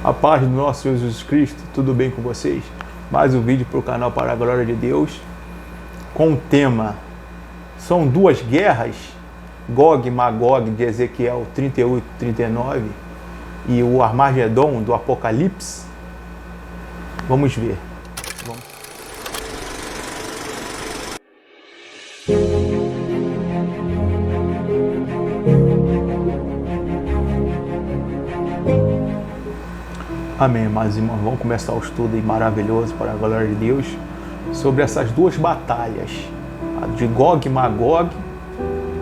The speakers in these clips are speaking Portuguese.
A paz do nosso Senhor Jesus Cristo, tudo bem com vocês? Mais um vídeo para o canal Para a Glória de Deus, com o tema, são duas guerras, Gog e Magog de Ezequiel 38, 39 e o Armagedon do Apocalipse. Vamos ver. Amém, amados irmãos. Vamos começar o estudo aí maravilhoso para a glória de Deus sobre essas duas batalhas, a de Gog e Magog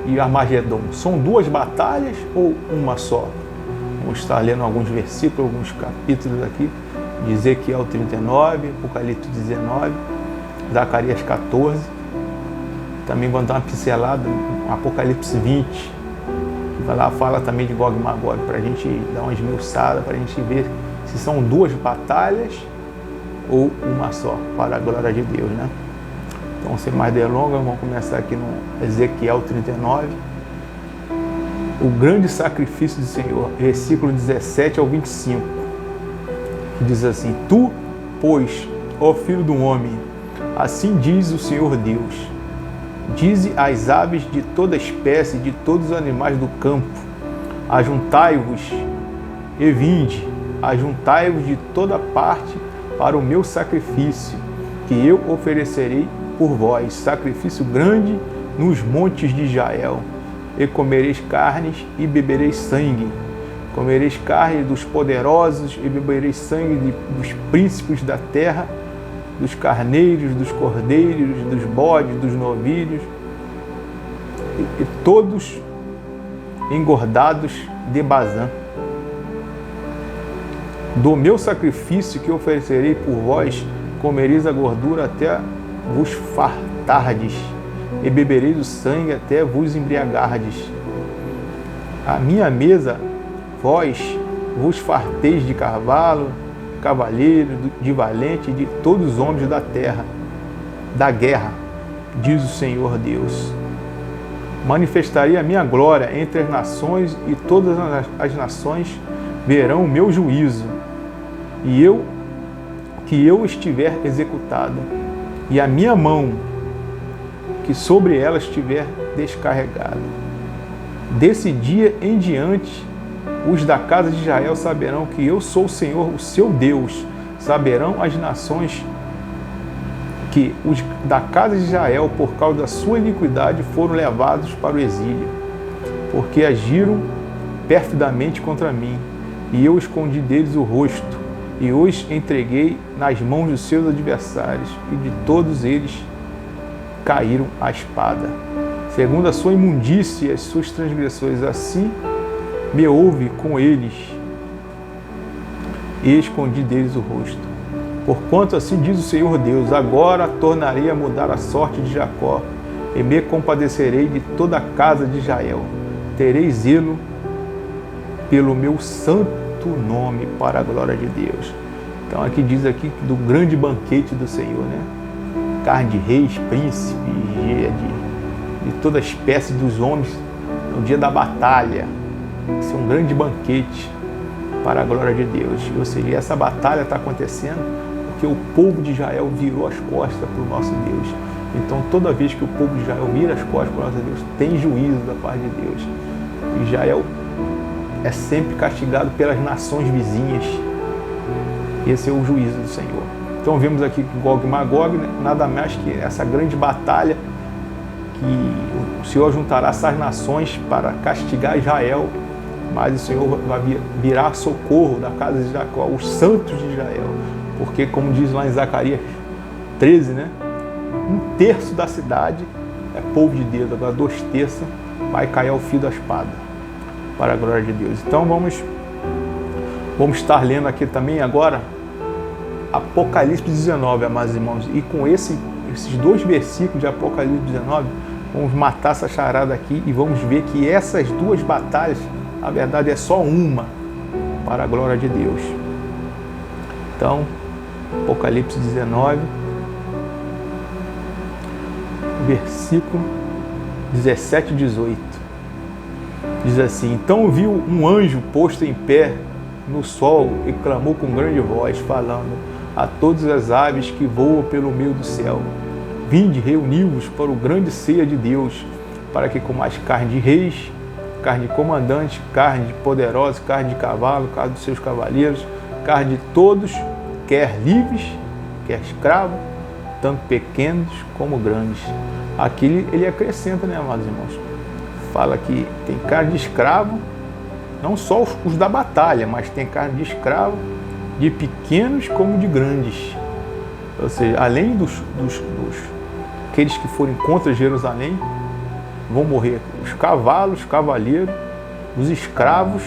e Armagedon. São duas batalhas ou uma só? Vamos estar lendo alguns versículos, alguns capítulos aqui de Ezequiel 39, Apocalipse 19, Zacarias 14. Também vamos dar uma pincelada no Apocalipse 20, que lá fala também de Gog e Magog, para a gente dar uma esmiuçada, para a gente ver se são duas batalhas ou uma só, para a glória de Deus, né? Então, sem mais delongas, vamos começar aqui no Ezequiel 39. O grande sacrifício do Senhor, versículo 17 ao 25, que diz assim: Tu, pois, ó filho do homem, assim diz o Senhor Deus, dize às aves de toda espécie, de todos os animais do campo, ajuntai-vos e vinde, ajuntai-vos de toda parte para o meu sacrifício, que eu oferecerei por vós, sacrifício grande nos montes de Israel. E comereis carnes e bebereis sangue. Comereis carne dos poderosos e bebereis sangue dos príncipes da terra, dos carneiros, dos cordeiros, dos bodes, dos novilhos, e todos engordados de Bazã. Do meu sacrifício que oferecerei por vós, comereis a gordura até vos fartardes, e bebereis o sangue até vos embriagardes. A minha mesa, vós vos farteis de cavalo, cavaleiro, de valente, de todos os homens da terra, da guerra, diz o Senhor Deus. Manifestarei a minha glória entre as nações, e todas as nações verão o meu juízo, e que eu estiver executado, e a minha mão que sobre ela estiver descarregada. Desse dia em diante, os da casa de Israel saberão que eu sou o Senhor, o seu Deus. Saberão as nações que os da casa de Israel, por causa da sua iniquidade, foram levados para o exílio, porque agiram perfidamente contra mim, e eu escondi deles o rosto, e os entreguei nas mãos dos seus adversários, e de todos eles caíram a espada, segundo a sua imundície e as suas transgressões. Assim me houve com eles, e escondi deles o rosto. Porquanto assim diz o Senhor Deus: agora tornarei a mudar a sorte de Jacó, e me compadecerei de toda a casa de Israel. Terei zelo pelo meu santo nome, para a glória de Deus. Então aqui diz aqui do grande banquete do Senhor, né? Carne de reis, príncipes, de toda espécie dos homens, no dia da batalha. Isso é um grande banquete para a glória de Deus. Ou seja, essa batalha está acontecendo porque o povo de Israel virou as costas para o nosso Deus. Então toda vez que o povo de Israel vira as costas para o nosso Deus, tem juízo da parte de Deus. Israel é sempre castigado pelas nações vizinhas. Esse é o juízo do Senhor. Então vemos aqui que Gog e Magog, nada mais que essa grande batalha, que o Senhor juntará essas nações para castigar Israel, mas o Senhor vai virar socorro da casa de Jacó, os santos de Israel, porque, como diz lá em Zacarias 13, né, 1/3 da cidade é povo de Deus, agora 2/3 vai cair ao fio da espada, para a glória de Deus. Então vamos estar lendo aqui também agora Apocalipse 19, amados irmãos, e com esses dois versículos de Apocalipse 19, vamos matar essa charada aqui e vamos ver que essas duas batalhas, na verdade, é só uma, para a glória de Deus. Então, Apocalipse 19, versículo 17 e 18. Diz assim: então viu um anjo posto em pé no sol e clamou com grande voz, falando a todas as aves que voam pelo meio do céu: vinde, reuni-vos para o grande ceia de Deus, para que comais carne de reis, carne de comandantes, carne de poderosos, carne de cavalo, carne dos seus cavaleiros, carne de todos, quer livres, quer escravos, tanto pequenos como grandes. Aqui ele acrescenta, né, amados irmãos? Fala que tem carne de escravo, não só os da batalha, mas tem carne de escravo, de pequenos como de grandes. Ou seja, além dos aqueles que forem contra Jerusalém, vão morrer os cavalos, os cavaleiros, os escravos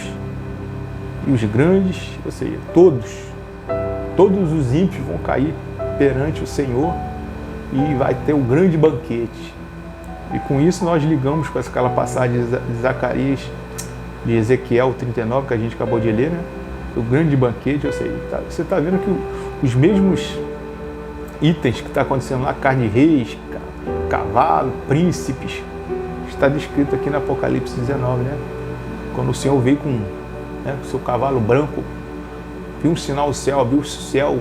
e os grandes, ou seja, todos os ímpios vão cair perante o Senhor e vai ter um grande banquete. E com isso nós ligamos com aquela passagem de Zacarias, de Ezequiel 39, que a gente acabou de ler, né? O grande banquete, ou seja, você está vendo que os mesmos itens que está acontecendo lá, carne de reis, cavalo, príncipes, está descrito aqui no Apocalipse 19, né? Quando o Senhor veio com o seu cavalo branco, viu um sinal do céu, abriu o céu,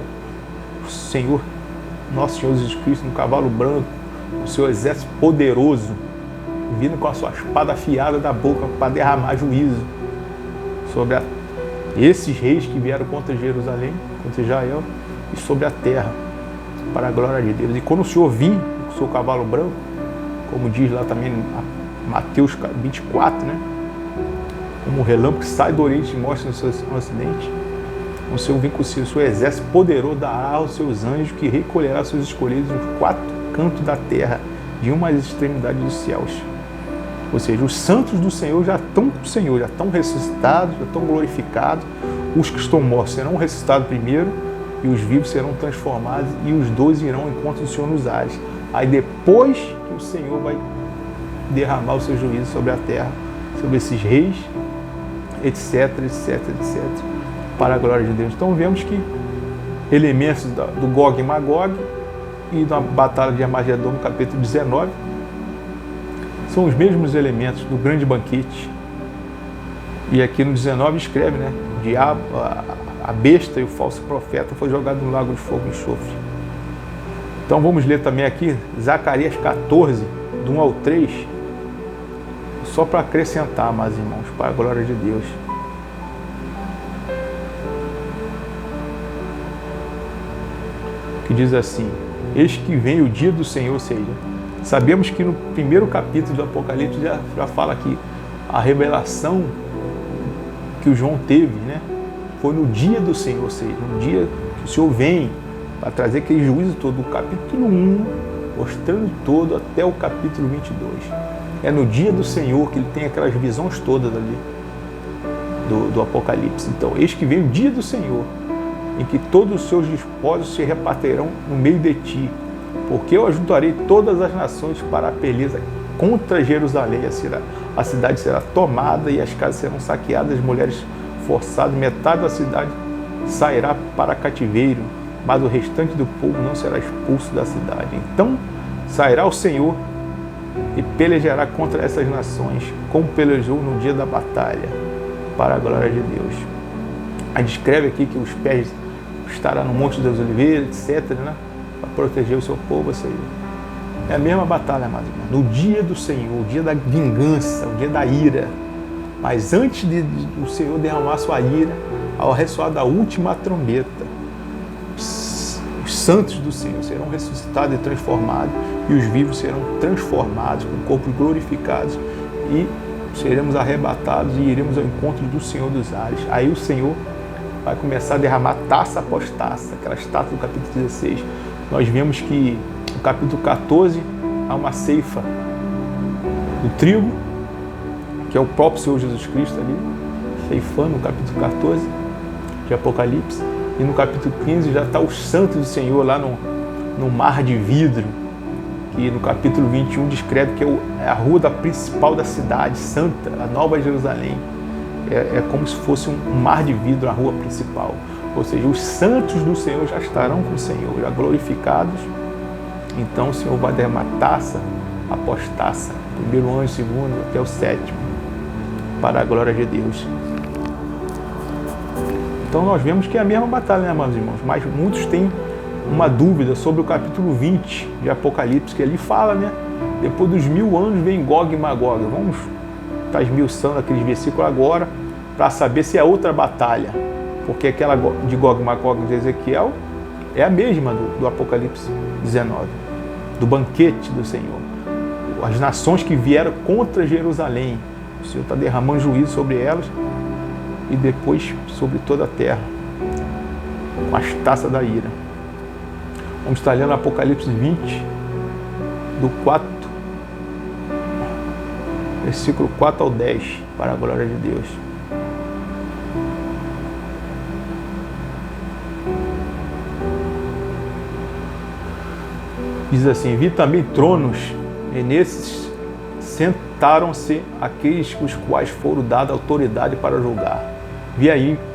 o Senhor, nosso Senhor Jesus Cristo, no cavalo branco, o seu exército poderoso, vindo com a sua espada afiada da boca para derramar juízo sobre esses reis que vieram contra Jerusalém, contra Israel, e sobre a terra, para a glória de Deus. E quando o Senhor vir com o seu cavalo branco, como diz lá também Mateus 24, né? Como o relâmpago que sai do Oriente e mostra no Ocidente, o Senhor vem com o seu exército poderoso, dará aos seus anjos, que recolherá seus escolhidos nos 4 cantos da terra, de uma às extremidades dos céus. Ou seja, os santos do Senhor já estão com o Senhor, já estão ressuscitados, já estão glorificados. Os que estão mortos serão ressuscitados primeiro, e os vivos serão transformados, e os dois irão ao encontro do Senhor nos ares. Aí depois que o Senhor vai derramar o seu juízo sobre a terra, sobre esses reis, etc, etc, etc, para a glória de Deus. Então vemos que elementos do Gog e Magog e da batalha de Armagedon no capítulo 19 são os mesmos elementos do grande banquete. E aqui no 19 escreve, né? O diabo, a besta e o falso profeta foi jogado no lago de fogo e enxofre. Então vamos ler também aqui Zacarias 14, do 1 ao 3, só para acrescentar, meus irmãos, para a glória de Deus. Que diz assim: eis que vem o dia do Senhor, ou seja, sabemos que no primeiro capítulo do Apocalipse já fala que a revelação que o João teve, né, foi no dia do Senhor, ou seja, no dia que o Senhor vem para trazer aquele juízo todo, do capítulo 1, mostrando todo até o capítulo 22. É no dia do Senhor que ele tem aquelas visões todas ali do Apocalipse. Então, eis que vem o dia do Senhor, em que todos os seus despojos se repartirão no meio de ti, porque eu ajuntarei todas as nações para a peleja contra Jerusalém. A cidade será tomada e as casas serão saqueadas, as mulheres forçadas, metade da cidade sairá para cativeiro, mas o restante do povo não será expulso da cidade. Então sairá o Senhor e pelejará contra essas nações, como pelejou no dia da batalha, para a glória de Deus. Aí descreve aqui que os pés estará no Monte das Oliveiras, etc., né, para proteger o seu povo. Ou seja, é a mesma batalha, mas no dia do Senhor, o dia da vingança, o dia da ira. Mas antes do Senhor derramar sua ira, ao ressoar da última trombeta, os santos do Senhor serão ressuscitados e transformados, e os vivos serão transformados, com corpos glorificados, e seremos arrebatados e iremos ao encontro do Senhor dos ares. Aí o Senhor vai começar a derramar taça após taça, aquelas taças do capítulo 16. Nós vemos que no capítulo 14 há uma ceifa do trigo, que é o próprio Senhor Jesus Cristo ali, ceifando, no capítulo 14 de Apocalipse. E no capítulo 15 já está os santos do Senhor lá no mar de vidro, que no capítulo 21 descreve que é a rua principal da cidade santa, a Nova Jerusalém. É como se fosse um mar de vidro, a rua principal. Ou seja, os santos do Senhor já estarão com o Senhor, já glorificados. Então o Senhor vai derramar taça após taça, primeiro anjo, segundo, até o sétimo, para a glória de Deus. Então nós vemos que é a mesma batalha, né, meus irmãos? Mas muitos têm uma dúvida sobre o capítulo 20 de Apocalipse, que ali fala, né? Depois dos 1000 anos vem Gog e Magog. Vamos estar esmiuçando aqueles versículos agora para saber se é outra batalha. Porque aquela de Gog e Magog de Ezequiel é a mesma do Apocalipse 19, do banquete do Senhor. As nações que vieram contra Jerusalém, o Senhor está derramando juízo sobre elas e depois sobre toda a terra, com as taças da ira. Vamos estar lendo Apocalipse 20, do 4, versículo 4 ao 10, para a glória de Deus. Diz assim: vi também tronos, e nesses sentaram-se aqueles os quais foram dada autoridade para julgar.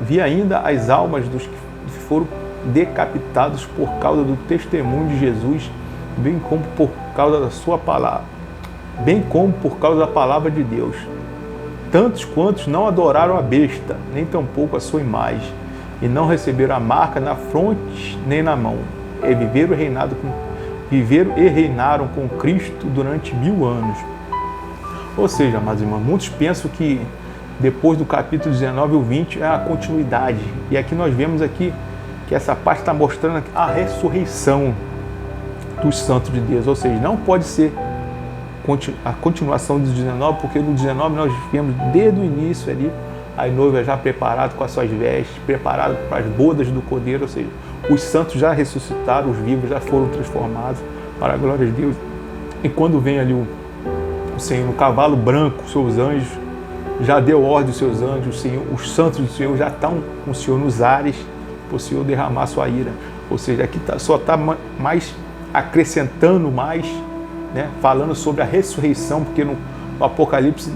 Vi ainda as almas dos que foram decapitados por causa do testemunho de Jesus, bem como por causa da sua palavra, bem como por causa da palavra de Deus. Tantos quantos não adoraram a besta, nem tampouco a sua imagem, e não receberam a marca na fronte nem na mão, e viveram e reinaram com Cristo durante 1000 anos. Ou seja, amados irmãos, muitos pensam que depois do capítulo 19 ou 20 é a continuidade. E aqui nós vemos aqui que essa parte está mostrando a ressurreição dos santos de Deus. Ou seja, não pode ser a continuação do 19, porque no 19 nós vemos desde o início ali a noiva já preparada com as suas vestes, preparada para as bodas do Cordeiro. Ou seja, os santos já ressuscitaram, os vivos já foram transformados para a glória de Deus. E quando vem ali o Senhor no cavalo branco, seus anjos, já deu ordem aos seus anjos, os santos do Senhor já estão com o Senhor nos ares, para o Senhor derramar sua ira. Ou seja, aqui só está mais acrescentando mais, né, falando sobre a ressurreição, porque no Apocalipse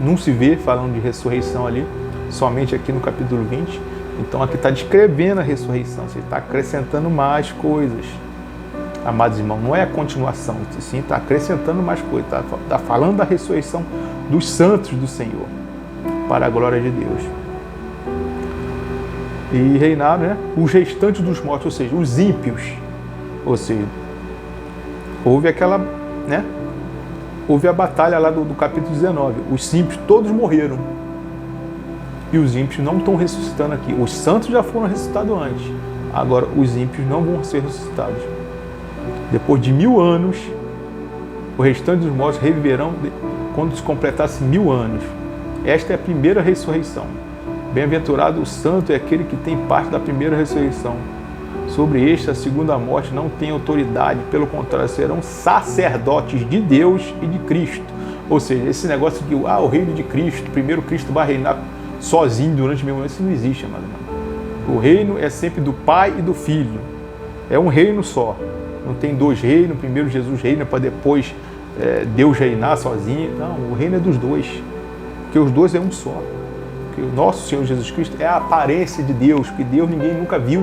não se vê falando de ressurreição ali, somente aqui no capítulo 20. Então aqui está descrevendo a ressurreição, você está acrescentando mais coisas. Amados irmãos, não é a continuação, sim, está acrescentando mais coisas, está falando da ressurreição dos santos do Senhor, para a glória de Deus. E reinaram, né, os restantes dos mortos, ou seja, os ímpios. Ou seja, houve aquela, né, houve a batalha lá do capítulo 19, os ímpios todos morreram. E os ímpios não estão ressuscitando aqui. Os santos já foram ressuscitados antes. Agora, os ímpios não vão ser ressuscitados. Depois de 1000 anos, o restante dos mortos reviverão quando se completasse 1000 anos. Esta é a primeira ressurreição. Bem-aventurado o santo é aquele que tem parte da primeira ressurreição. Sobre este, a segunda morte não tem autoridade. Pelo contrário, serão sacerdotes de Deus e de Cristo. Ou seja, esse negócio de o reino de Cristo, primeiro Cristo vai reinar sozinho durante 1000 anos, isso não existe, amado irmão. O reino é sempre do Pai e do Filho. É um reino só. Não tem dois reinos. Primeiro Jesus reina para depois Deus reinar sozinho. Não, o reino é dos dois. Porque os dois é um só. Porque o nosso Senhor Jesus Cristo é a aparência de Deus, que Deus ninguém nunca viu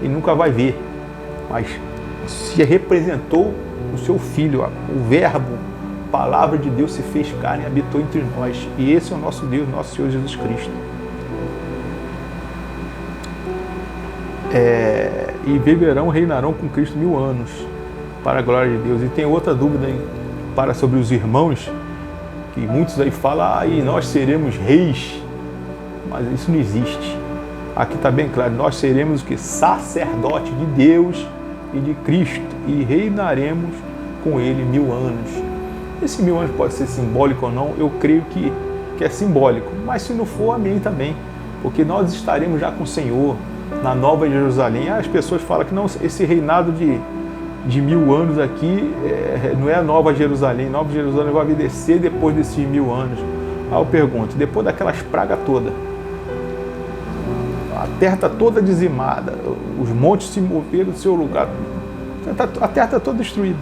e nunca vai ver. Mas se representou o seu Filho, o Verbo, a palavra de Deus se fez carne e habitou entre nós. E esse é o nosso Deus, nosso Senhor Jesus Cristo. E viverão, reinarão com Cristo 1000 anos, para a glória de Deus. E tem outra dúvida aí, sobre os irmãos, que muitos aí falam, e nós seremos reis, mas isso não existe. Aqui está bem claro, nós seremos o que? Sacerdote de Deus e de Cristo, e reinaremos com Ele 1000 anos. Esse 1000 anos pode ser simbólico ou não, eu creio que é simbólico, mas se não for, amém também, porque nós estaremos já com o Senhor na Nova Jerusalém. As pessoas falam que não, esse reinado de 1000 anos aqui não é a Nova Jerusalém. Nova Jerusalém vai descer depois desses 1000 anos. Aí eu pergunto, depois daquelas pragas todas, a terra está toda dizimada, os montes se moveram do seu lugar, a terra está toda destruída.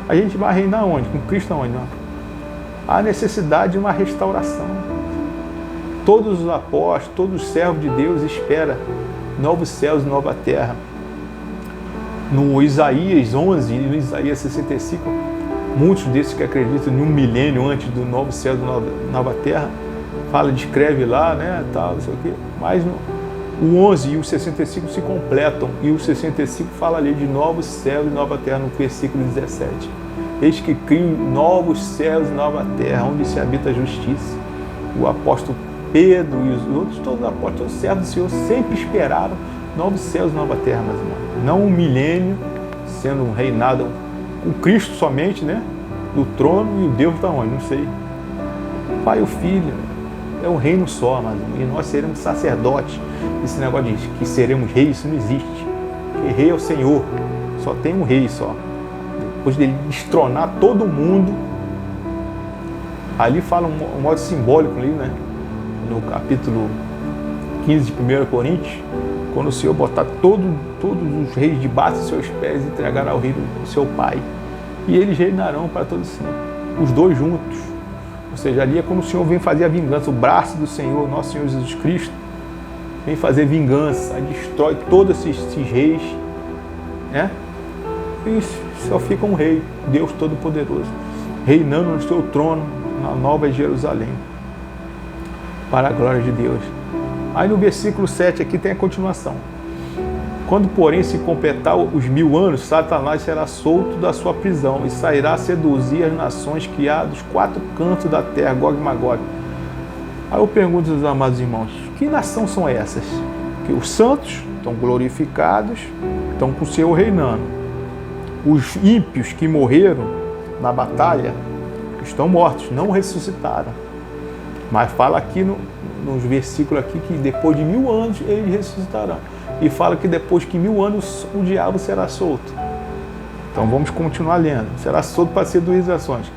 A gente vai reinar onde? Com Cristo onde? Não? Há necessidade de uma restauração. Todos os apóstolos, todos os servos de Deus esperam novos céus e nova terra. No Isaías 11 e no Isaías 65, muitos desses que acreditam em um milênio antes do novo céu e nova terra, fala, descreve lá, né, tal, não sei o quê. Mas o 11 e o 65 se completam, e o 65 fala ali de novos céus e nova terra, no versículo 17. Eis que crio novos céus e nova terra, onde se habita a justiça. O apóstolo Pedro e os outros, todos os apóstolos, todos os servos do Senhor, sempre esperaram novos céus e nova terra, meus irmãos. Não um milênio, sendo um reinado com Cristo somente, né, do trono, e o Deus está onde? Não sei. O Pai e o Filho, é um reino só, mas e nós seremos sacerdotes. Esse negócio de que seremos reis, isso não existe. Porque rei é o Senhor, só tem um rei só. Depois dele destronar todo mundo, ali fala um modo simbólico ali, né? No capítulo 15 de 1 Coríntios, quando o Senhor botar todos os reis debaixo dos seus pés e entregar ao reino do seu Pai. E eles reinarão para todos sempre. Os dois juntos. Ou seja, ali é quando o Senhor vem fazer a vingança, o braço do Senhor, nosso Senhor Jesus Cristo, vem fazer vingança, destrói todos esses reis, né? E só fica um rei, Deus Todo-Poderoso, reinando no seu trono, na Nova Jerusalém, para a glória de Deus. Aí no versículo 7 aqui tem a continuação. Quando, porém, se completar os 1000 anos, Satanás será solto da sua prisão e sairá a seduzir as nações que há dos 4 cantos da terra, Gog e Magog. Aí eu pergunto aos amados irmãos, que nação são essas? Que os santos estão glorificados, estão com o Senhor reinando. Os ímpios que morreram na batalha estão mortos, não ressuscitaram. Mas fala aqui nos versículos aqui que depois de 1000 anos eles ressuscitarão. E fala que depois de 1000 anos o diabo será solto. Então vamos continuar lendo. Será solto para seduzir as nações.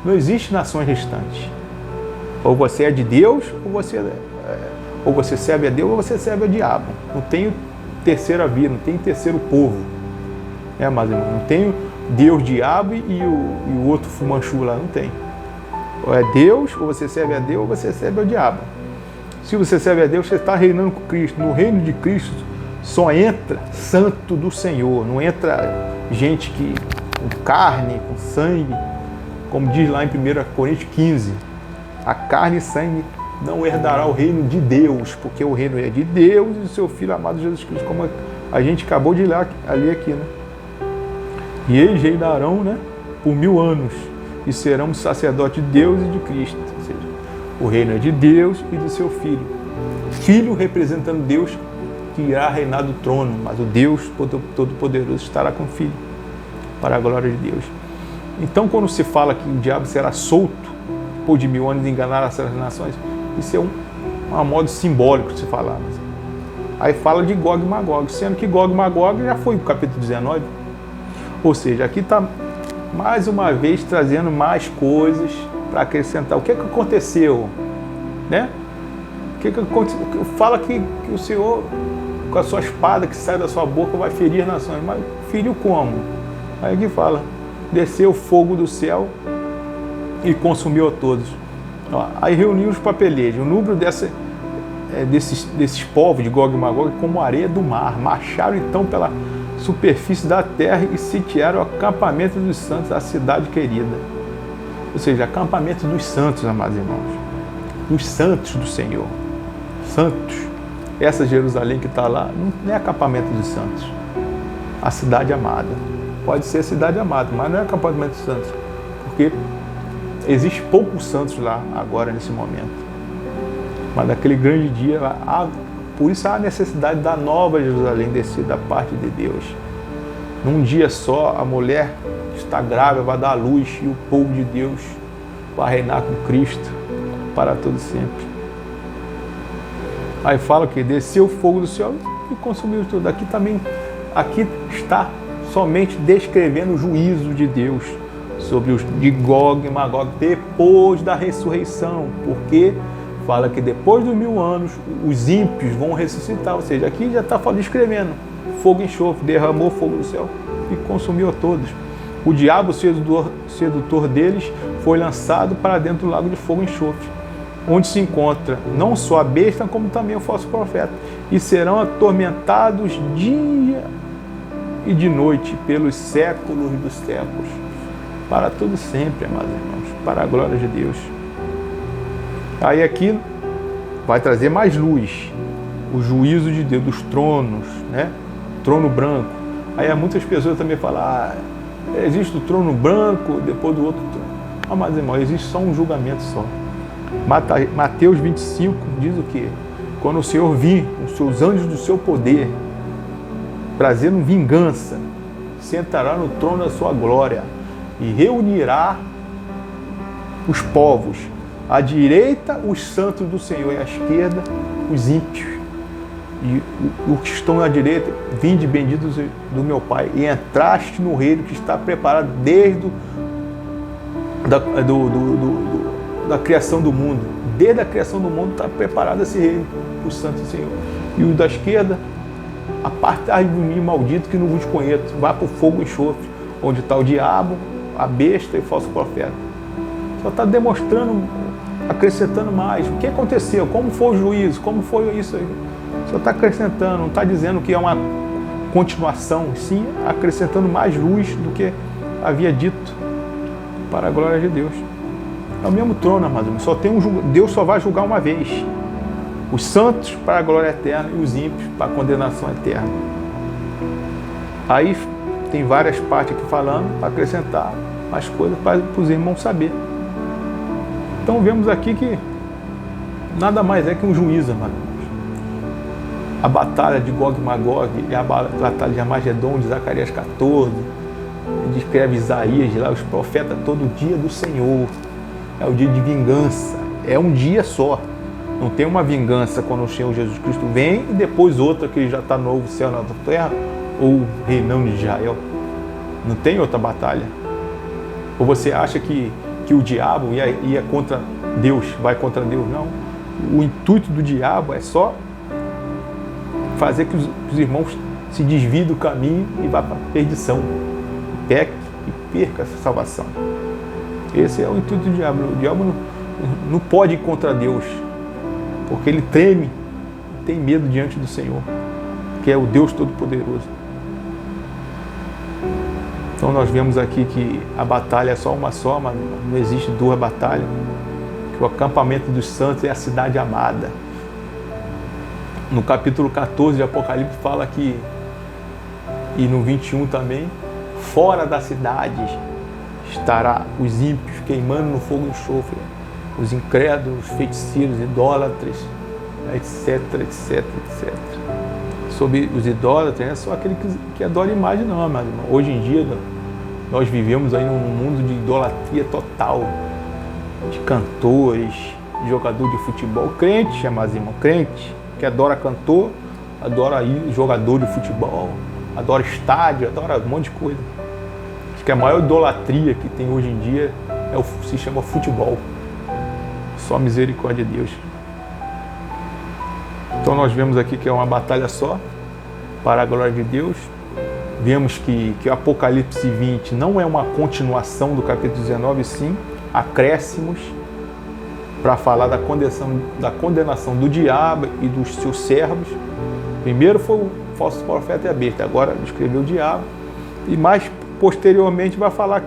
Não existe nações restantes. Ou você é de Deus, ou você serve a Deus, ou você serve ao diabo. Não tem terceira via, não tem terceiro povo. Mas irmão, não tem Deus, diabo e o outro fumanchu lá, não tem. Ou é Deus, ou você serve a Deus, ou você serve ao diabo. Se você serve a Deus, você está reinando com Cristo. No reino de Cristo só entra santo do Senhor, não entra gente que com carne, com sangue, como diz lá em 1 Coríntios 15. A carne e sangue não herdará o reino de Deus, porque o reino é de Deus e do seu Filho amado Jesus Cristo, como a gente acabou de ler aqui, né? E eles reinarão, né, por 1000 anos e serão sacerdotes de Deus e de Cristo. Ou seja, o reino é de Deus e do seu Filho. Filho representando Deus, que irá reinar do trono, mas o Deus Todo-Poderoso estará com o Filho, para a glória de Deus. Então, quando se fala que o diabo será solto, depois de 1000 anos de enganar as nações, isso é um modo simbólico de se falar. Aí fala de Gog e Magog, sendo que Gog e Magog já foi no capítulo 19. Ou seja, aqui está mais uma vez trazendo mais coisas para acrescentar. O que aconteceu? Né? O que aconteceu? Fala que o Senhor, com a sua espada que sai da sua boca, vai ferir as nações. Mas feriu como? Aí aqui fala, desceu o fogo do céu e consumiu a todos. Aí reuniu os papeleiros. O número desses povos de Gog e Magog como a areia do mar. Marcharam então pela superfície da terra e sitiaram o acampamento dos santos, a cidade querida. Ou seja, acampamento dos santos, amados irmãos. Dos santos do Senhor. Santos. Essa Jerusalém que está lá não é acampamento dos santos. A cidade amada. Pode ser a cidade amada, mas não é acampamento dos santos. Porque existe poucos santos lá agora, nesse momento. Mas naquele grande dia, por isso há a necessidade da nova Jerusalém descer da parte de Deus. Num dia só, a mulher que está grávida vai dar à luz e o povo de Deus vai reinar com Cristo para todo sempre. Aí fala que desceu o fogo do céu e consumiu tudo. Aqui está somente descrevendo o juízo de Deus sobre os de Gog e Magog depois da ressurreição, porque fala que depois dos 1000 anos os ímpios vão ressuscitar, ou seja, aqui já está descrevendo fogo e enxofre, derramou fogo do céu e consumiu a todos. O diabo, sedutor deles, foi lançado para dentro do lago de fogo e enxofre, onde se encontra não só a besta, como também o falso profeta, e serão atormentados dia e de noite pelos séculos dos séculos, para todo sempre, amados irmãos, para a glória de Deus. Aí aqui vai trazer mais luz, o juízo de Deus, dos tronos, né? Trono branco. Aí muitas pessoas também falam, existe o trono branco depois do outro trono. Mas irmão, existe só um julgamento só. Mateus 25 diz o quê? Quando o Senhor vir os seus anjos do seu poder, trazendo vingança, sentará no trono da sua glória e reunirá os povos, à direita os santos do Senhor e à esquerda os ímpios. E os que estão à direita, vinde benditos do meu Pai, e entraste no reino que está preparado desde da criação do mundo. Desde a criação do mundo está preparado esse reino, o santo do Senhor. E o da esquerda, apartai de mim, maldito, que não vos conheço. Vá para o fogo e enxofre, onde está o diabo, a besta e o falso profeta. Só está demonstrando, acrescentando mais. O que aconteceu? Como foi o juízo? Como foi isso aí? Só está acrescentando, não está dizendo que é uma continuação, sim acrescentando mais luz do que havia dito, para a glória de Deus. É o mesmo trono, amados. Deus só vai julgar uma vez. Os santos para a glória eterna e os ímpios para a condenação eterna. Aí tem várias partes aqui falando para acrescentar mais coisas para os irmãos saber. Então vemos aqui que nada mais é que um juízo, amados. A batalha de Gog e Magog e a batalha de Armagedon, de Zacarias 14, descreve Isaías, lá os profetas, todo dia do Senhor. É o dia de vingança, é um dia só. Não tem uma vingança quando o Senhor Jesus Cristo vem e depois outra que ele já está no novo céu, na nova terra, ou reinando de Israel. Não tem outra batalha. Ou você acha que o diabo ia contra Deus, vai contra Deus? Não. O intuito do diabo é só fazer que os irmãos se desviem do caminho e vá para a perdição, peque e perca essa salvação. Esse é o intuito do diabo. O diabo não pode ir contra Deus, porque ele treme, tem medo diante do Senhor, que é o Deus Todo-Poderoso. Então nós vemos aqui que a batalha é só uma só, mas não existe duas batalhas, que o acampamento dos santos é a cidade amada. No capítulo 14 de Apocalipse fala que, e no 21 também, fora da cidade estará os ímpios queimando no fogo e enxofre, os incrédulos, feiticeiros, idólatras, etc, etc, etc. Sobre os idólatras, não é só aquele que adora imagem, não, mas hoje em dia nós vivemos aí num mundo de idolatria total, de cantores, de jogador de futebol, crente, mas irmão, crente, que adora cantor, adora jogador de futebol, adora estádio, adora um monte de coisa. Acho que a maior idolatria que tem hoje em dia se chama futebol. Só misericórdia de Deus. Então nós vemos aqui que é uma batalha só, para a glória de Deus. Vemos que o Apocalipse 20 não é uma continuação do capítulo 19, sim acréscimos para falar da condenação do diabo e dos seus servos. Primeiro foi o falso profeta e a besta, agora descreveu o diabo. E mais posteriormente vai falar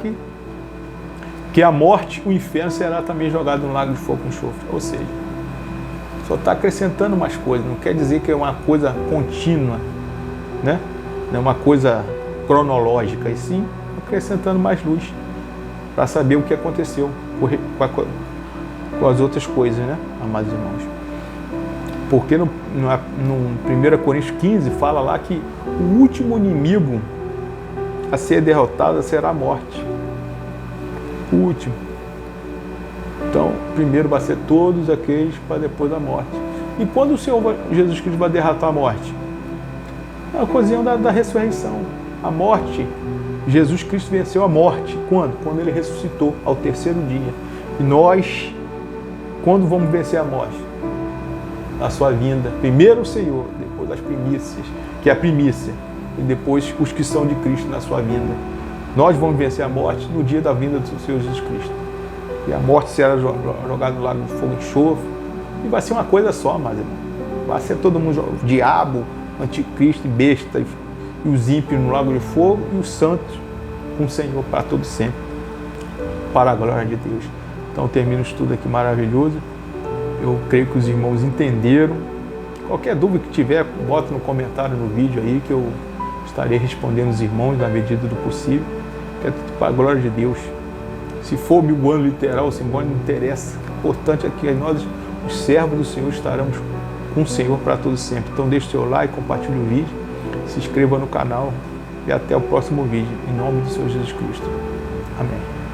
que a morte, o inferno, será também jogado no lago de fogo e enxofre. Ou seja, só está acrescentando mais coisas, não quer dizer que é uma coisa contínua, né? Não é uma coisa cronológica, e sim acrescentando mais luz para saber o que aconteceu com as outras coisas, né, amados irmãos? Porque no 1 Coríntios 15 fala lá que o último inimigo a ser derrotado será a morte. O último. Então, primeiro vai ser todos aqueles para depois da morte. E quando o Senhor Jesus Cristo vai derrotar a morte? É a ocasião da ressurreição. A morte, Jesus Cristo venceu a morte. Quando? Quando ele ressuscitou ao terceiro dia. E nós, quando vamos vencer a morte? A sua vinda. Primeiro o Senhor, depois as primícias, que é a primícia, e depois os que são de Cristo na sua vinda. Nós vamos vencer a morte no dia da vinda do Senhor Jesus Cristo. E a morte será jogada no lago de fogo e enxofre. E vai ser uma coisa só, mas vai ser todo mundo, diabo, anticristo e besta, e os ímpios no lago de fogo, e os santos com o Senhor para todo sempre, para a glória de Deus. Então termino o estudo aqui maravilhoso. Eu creio que os irmãos entenderam. Qualquer dúvida que tiver, bota no comentário no vídeo aí que eu estarei respondendo os irmãos na medida do possível. Que é tudo para a glória de Deus. Se for 1000 anos literal, simbólico, não interessa. O importante é que nós, os servos do Senhor, estaremos com o Senhor para todos sempre. Então deixe o seu like, compartilhe o vídeo, se inscreva no canal e até o próximo vídeo. Em nome do Senhor Jesus Cristo. Amém.